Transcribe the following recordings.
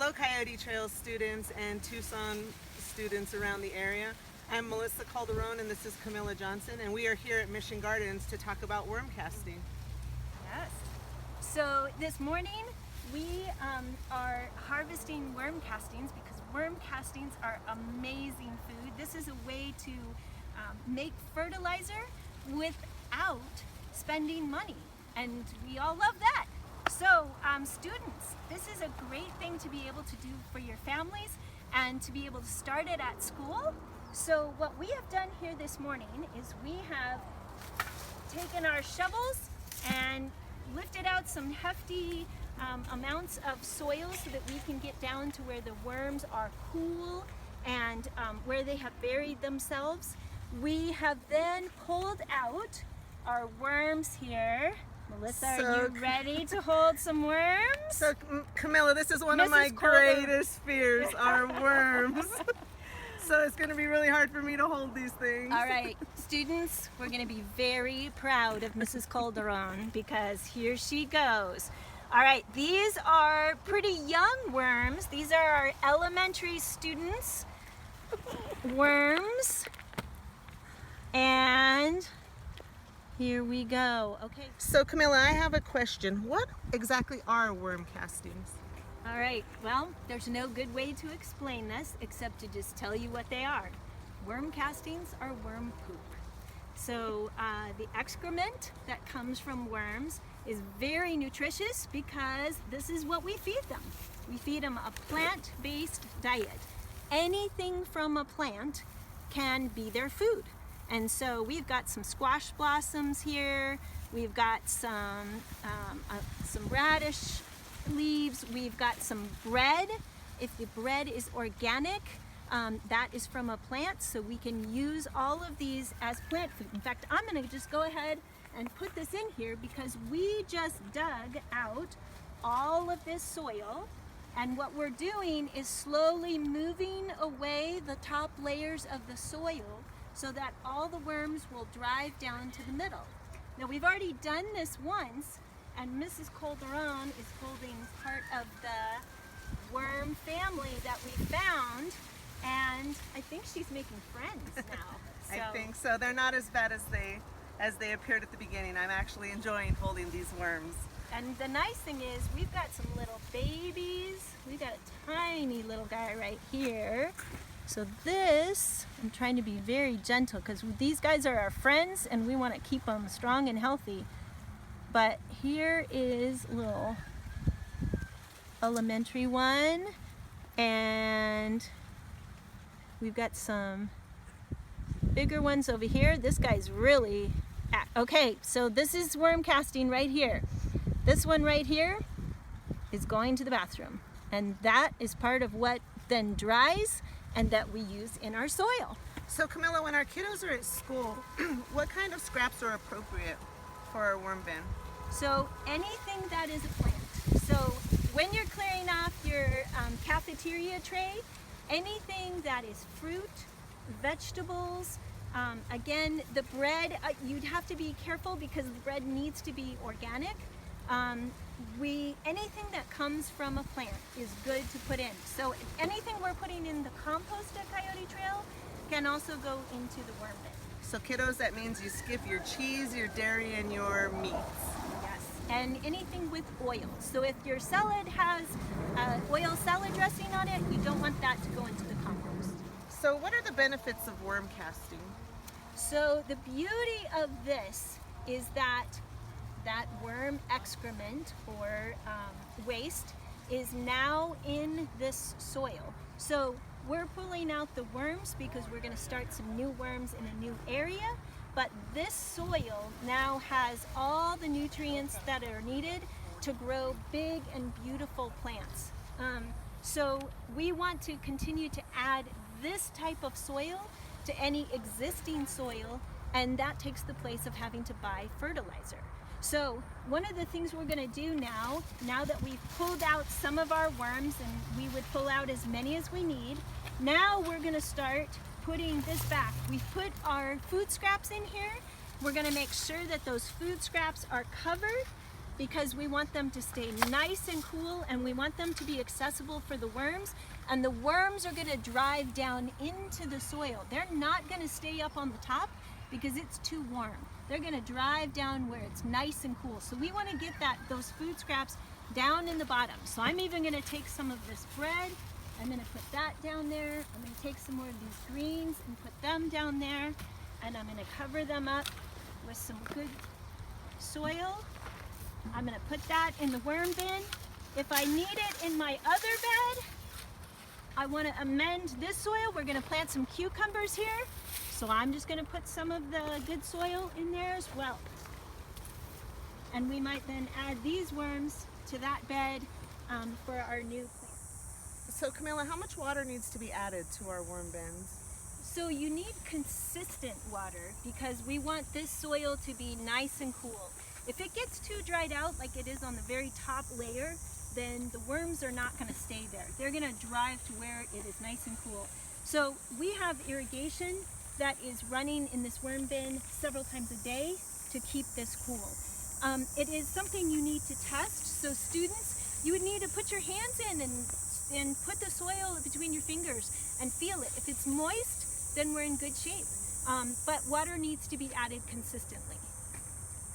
Hello Coyote Trail students and Tucson students around the area. I'm Melissa Calderon and this is Camilla Johnson, and we are here at Mission Gardens to talk about worm casting. Yes. So this morning we are harvesting worm castings because worm castings are amazing food. This is a way to make fertilizer without spending money, and we all love that. So students, this is a great thing to be able to do for your families and to be able to start it at school. So what we have done here this morning is we have taken our shovels and lifted out some hefty amounts of soil so that we can get down to where the worms are cool and where they have buried themselves. We have then pulled out our worms here. Melissa, are you ready to hold some worms? So Camilla, this is one of my greatest fears, are worms. So it's going to be really hard for me to hold these things. All right, students, we're going to be very proud of Mrs. Calderon because here she goes. All right, these are pretty young worms. These are our elementary students' worms. And here we go. Okay. So Camilla, I have a question. What exactly are worm castings? All right, well, there's no good way to explain this except to just tell you what they are. Worm castings are worm poop. So the excrement that comes from worms is very nutritious because this is what we feed them. We feed them a plant-based diet. Anything from a plant can be their food. And so we've got some squash blossoms here. We've got some radish leaves. We've got some bread. If the bread is organic, that is from a plant, so we can use all of these as plant food. In fact, I'm gonna just go ahead and put this in here because we just dug out all of this soil, and what we're doing is slowly moving away the top layers of the soil so that all the worms will drive down to the middle. Now we've already done this once, and Mrs. Calderon is holding part of the worm family that we found, and I think she's making friends now. So. I think so. They're not as bad as they appeared at the beginning. I'm actually enjoying holding these worms. And the nice thing is we've got some little babies. We've got a tiny little guy right here. So this, I'm trying to be very gentle because these guys are our friends and we want to keep them strong and healthy. But here is a little elementary one, and we've got some bigger ones over here. This guy's really, okay, so this is worm casting right here. This one right here is going to the bathroom, and that is part of what then dries and that we use in our soil. So Camilla, when our kiddos are at school, what kind of scraps are appropriate for our worm bin? So anything that is a plant. So when you're clearing off your cafeteria tray, anything that is fruit, vegetables, again, the bread, you'd have to be careful because the bread needs to be organic. Anything that comes from a plant is good to put in. So anything we're putting in the compost at Coyote Trail can also go into the worm bin. So kiddos, that means you skip your cheese, your dairy, and your meats. Yes, and anything with oil. So if your salad has oil salad dressing on it, you don't want that to go into the compost. So what are the benefits of worm casting? So the beauty of this is that worm excrement or waste is now in this soil. So we're pulling out the worms because we're going to start some new worms in a new area, but this soil now has all the nutrients that are needed to grow big and beautiful plants. So we want to continue to add this type of soil to any existing soil, and that takes the place of having to buy fertilizer. So one of the things we're going to do now that we've pulled out some of our worms, and we would pull out as many as we need, now we're going to start putting this back. We've put our food scraps in here. We're going to make sure that those food scraps are covered because we want them to stay nice and cool, and we want them to be accessible for the worms. And the worms are gonna drive down into the soil. They're not gonna stay up on the top because it's too warm. They're gonna drive down where it's nice and cool. So we wanna get those food scraps down in the bottom. So I'm even gonna take some of this bread, I'm gonna put that down there. I'm gonna take some more of these greens and put them down there. And I'm gonna cover them up with some good soil. I'm gonna put that in the worm bin. If I need it in my other bed, I wanna amend this soil. We're gonna plant some cucumbers here. So I'm just gonna put some of the good soil in there as well. And we might then add these worms to that bed for our new plant. So Camilla, how much water needs to be added to our worm bins? So you need consistent water because we want this soil to be nice and cool. If it gets too dried out like it is on the very top layer, then the worms are not gonna stay there. They're gonna drive to where it is nice and cool. So we have irrigation that is running in this worm bin several times a day to keep this cool. It is something you need to test. So students, you would need to put your hands in and put the soil between your fingers and feel it. If it's moist, then we're in good shape. But water needs to be added consistently.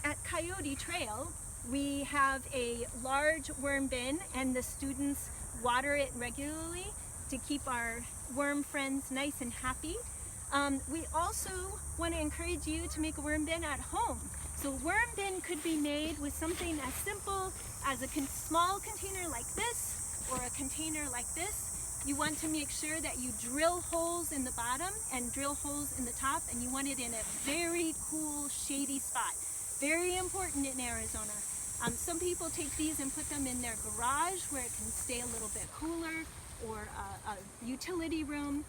At Coyote Trail, we have a large worm bin and the students water it regularly to keep our worm friends nice and happy. We also want to encourage you to make a worm bin at home. So a worm bin could be made with something as simple as a small container like this or a container like this. You want to make sure that you drill holes in the bottom and drill holes in the top, and you want it in a very cool, shady spot. Very important in Arizona. Some people take these and put them in their garage where it can stay a little bit cooler, or a utility room.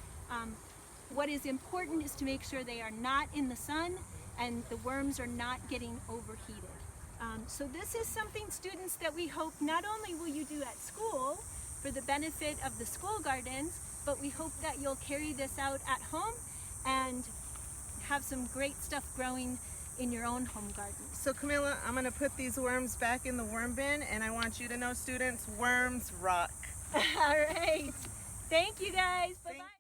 What is important is to make sure they are not in the sun and the worms are not getting overheated. So this is something, students, that we hope not only will you do at school for the benefit of the school gardens, but we hope that you'll carry this out at home and have some great stuff growing in your own home garden. So Camilla, I'm gonna put these worms back in the worm bin, and I want you to know, students, worms rock. All right. Thank you guys. Bye-bye.